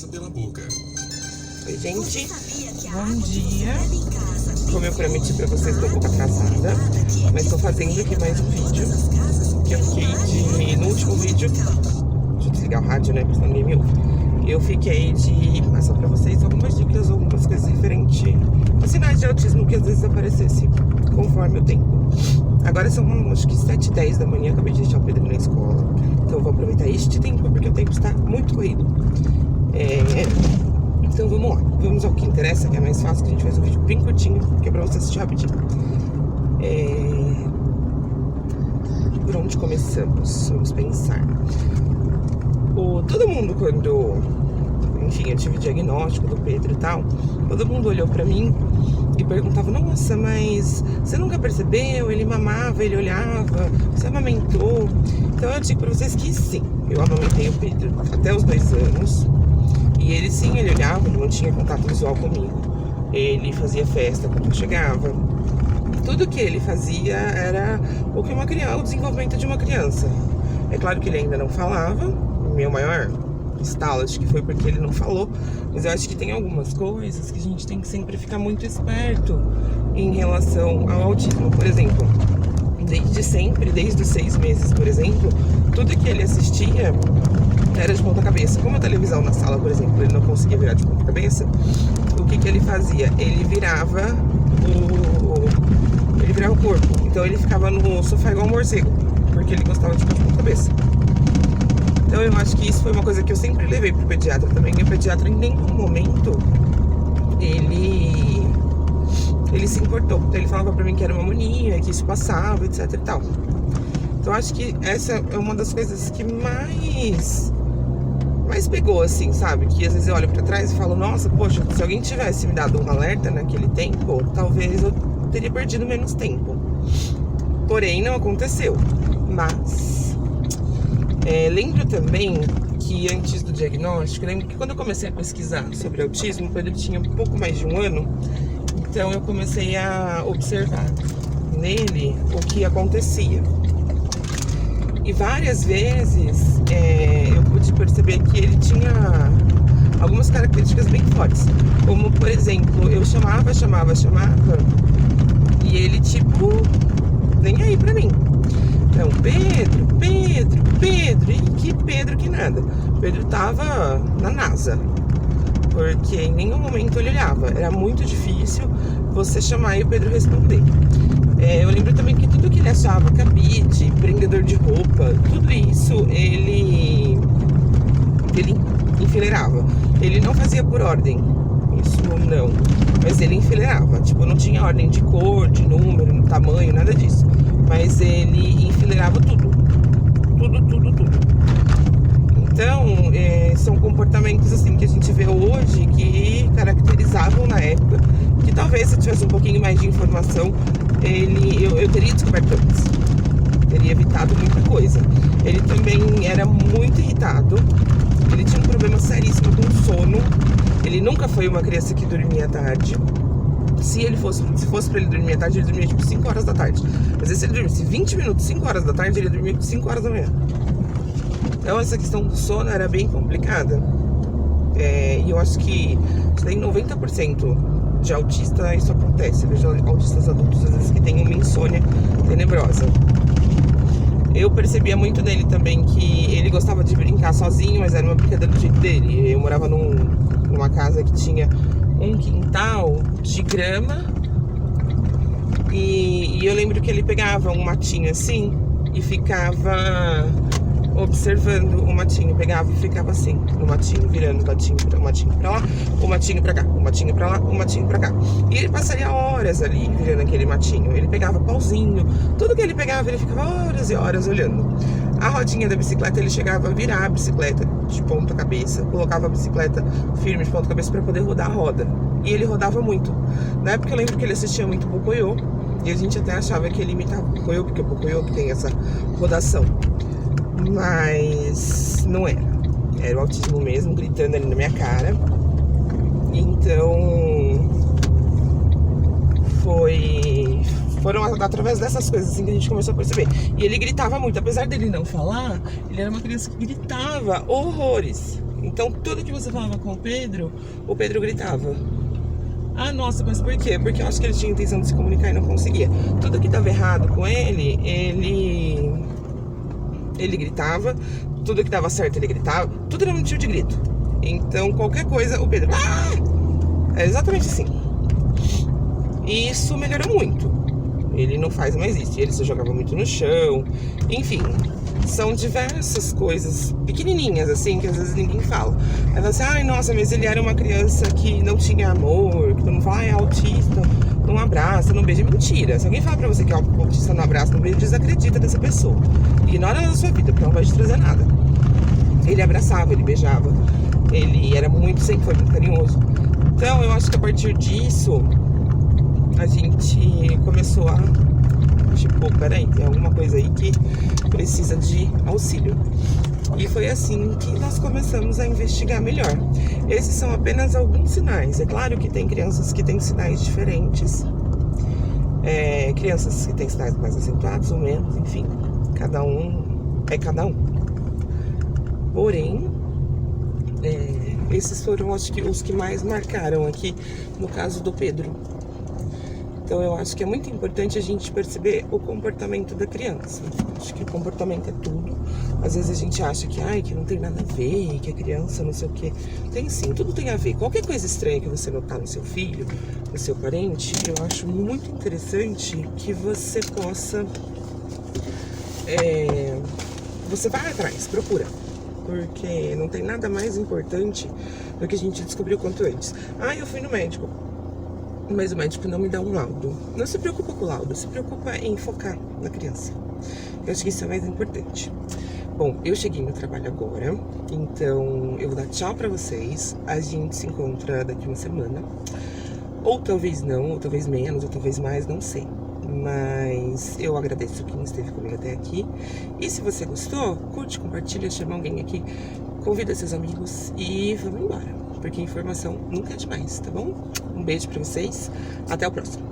pela boca. Oi, gente. Bom dia. Como eu prometi pra vocês, tô um pouco atrasada, mas tô fazendo aqui mais um vídeo. Que eu fiquei no último vídeo. Deixa eu desligar o rádio, né? Porque senão ninguém me ouve. Eu fiquei de passar pra vocês algumas dicas, algumas coisas referentes a sinais de autismo que às vezes aparecesse conforme o tempo. Agora são acho que 7h10 da manhã, acabei de deixar o Pedro na escola. Então eu vou aproveitar este tempo, porque o tempo está muito corrido. Então vamos lá, vamos ao que interessa, que é mais fácil, que a gente faz um vídeo bem curtinho, que é pra você assistir rapidinho. Por onde começamos? Vamos pensar. Todo mundo quando, enfim, eu tive o diagnóstico do Pedro e tal, todo mundo olhou pra mim e perguntava: nossa, mas você nunca percebeu? Ele mamava, ele olhava, você amamentou? Então eu digo pra vocês que sim, eu amamentei o Pedro até os 2 anos. E ele sim, ele olhava, ele não tinha contato visual comigo. Ele fazia festa quando eu chegava. Tudo que ele fazia era o que o desenvolvimento de uma criança. É claro que ele ainda não falava. Meu maior estalo, acho que foi porque ele não falou. Mas eu acho que tem algumas coisas que a gente tem que sempre ficar muito esperto em relação ao autismo. Por exemplo, desde sempre, desde os 6 meses, por exemplo, tudo que ele assistia era de ponta cabeça. Como a televisão na sala, por exemplo, ele não conseguia virar de ponta cabeça, o que ele fazia? Ele virava o corpo. Então ele ficava no sofá igual um morcego, porque ele gostava de ficar de ponta cabeça. Então eu acho que isso foi uma coisa que eu sempre levei pro pediatra também. E o pediatra em nenhum momento ele se importou. Ele falava pra mim que era uma mania, que isso passava, etc e tal. Então acho que essa é uma das coisas que mais pegou, assim, sabe? Que às vezes eu olho pra trás e falo: nossa, poxa, se alguém tivesse me dado um alerta naquele tempo, talvez eu teria perdido menos tempo. Porém, não aconteceu. Mas lembro também que antes do diagnóstico, lembro que quando eu comecei a pesquisar sobre autismo, quando ele tinha um pouco mais de 1 ano, então eu comecei a observar nele o que acontecia. E várias vezes eu pude perceber que ele tinha algumas características bem fortes. Como, por exemplo, eu chamava e ele, tipo, nem aí pra mim. Então, Pedro, e que Pedro que nada. O Pedro tava na NASA, porque em nenhum momento ele olhava. Era muito difícil você chamar e o Pedro responder. Eu lembro também que tudo que ele achava, cabide, prendedor de roupa, tudo isso ele enfileirava. Ele não fazia por ordem, isso não, mas ele enfileirava. Tipo, não tinha ordem de cor, de número, tamanho, nada disso. Mas ele enfileirava tudo. Então, são comportamentos assim que a gente vê hoje que caracterizavam na época, que talvez se eu tivesse um pouquinho mais de informação, eu teria descoberto antes, teria evitado muita coisa. Ele também era muito irritado, ele tinha um problema seríssimo com sono, ele nunca foi uma criança que dormia tarde. Se fosse pra ele dormir à tarde, ele dormia tipo 5 horas da tarde. Mas se ele dormisse 20 minutos, 5 horas da tarde, ele dormia 5 horas da manhã. Então essa questão do sono era bem complicada. E eu acho que em 90% de autista isso acontece. Eu vejo autistas adultos às vezes que têm uma insônia tenebrosa. Eu percebia muito nele também que ele gostava de brincar sozinho, mas era uma brincadeira do jeito dele. Eu morava numa casa que tinha um quintal de grama e eu lembro que ele pegava um matinho assim e ficava observando o matinho, pegava e ficava assim no matinho, virando o matinho pra lá, o matinho pra cá, o matinho pra lá, o matinho pra cá. E ele passaria horas ali virando aquele matinho. Ele pegava pauzinho, tudo que ele pegava ele ficava horas e horas olhando. A rodinha da bicicleta, ele chegava a virar a bicicleta de ponta cabeça, colocava a bicicleta firme de ponta cabeça pra poder rodar a roda. E ele rodava muito. Na época eu lembro que ele assistia muito Pocoyo, e a gente até achava que ele imitava o Pocoyo, porque o Pocoyo que tem essa rodação. Mas não era. Era o autismo mesmo, gritando ali na minha cara. Então foram através dessas coisas assim que a gente começou a perceber. E ele gritava muito, apesar dele não falar, ele era uma criança que gritava horrores. Então, tudo que você falava com o Pedro gritava. Ah, nossa, mas por quê? Porque eu acho que ele tinha intenção de se comunicar e não conseguia. Tudo que tava errado com ele gritava. Tudo que dava certo, ele gritava. Tudo era um motivo de grito. Então, qualquer coisa, o Pedro... Ah! É exatamente assim. E isso melhorou muito. Ele não faz mais isso. Ele se jogava muito no chão. Enfim, são diversas coisas pequenininhas, assim, que às vezes ninguém fala. Aí fala assim, ai, nossa, mas ele era uma criança que não tinha amor, que todo mundo fala, ah, é autista, não abraça, não beija. Mentira. Se alguém fala pra você que é autista, não abraça, não beija, desacredita dessa pessoa. Ignora ela da sua vida, porque ela não vai te trazer nada. Ele abraçava, ele beijava. Ele era sempre foi muito carinhoso. Então, eu acho que a partir disso, a gente começou a... Tipo, peraí, tem alguma coisa aí que precisa de auxílio. E foi assim que nós começamos a investigar melhor. Esses são apenas alguns sinais. É claro que tem crianças que têm sinais diferentes. Crianças que têm sinais mais acentuados ou menos, enfim. Cada um é cada um. Porém, esses foram, acho que, os que mais marcaram aqui no caso do Pedro. Então eu acho que é muito importante a gente perceber o comportamento da criança. Acho que o comportamento é tudo. Às vezes a gente acha que não tem nada a ver, que a criança não sei o quê. Tem sim, tudo tem a ver. Qualquer coisa estranha que você notar no seu filho, no seu parente, eu acho muito interessante que você possa... você vai atrás, procura. Porque não tem nada mais importante do que a gente descobrir o quanto antes. Ah, eu fui no médico, mas o médico não me dá um laudo. Não se preocupa com o laudo, se preocupa em focar na criança. Eu acho que isso é mais importante. Bom, eu cheguei no trabalho agora, então eu vou dar tchau pra vocês. A gente se encontra daqui uma semana. Ou talvez não, ou talvez menos, ou talvez mais, não sei. Mas eu agradeço quem esteve comigo até aqui. E se você gostou, curte, compartilha, chama alguém aqui, convida seus amigos e vamos embora. Porque informação nunca é demais, tá bom? Um beijo pra vocês, até o próximo.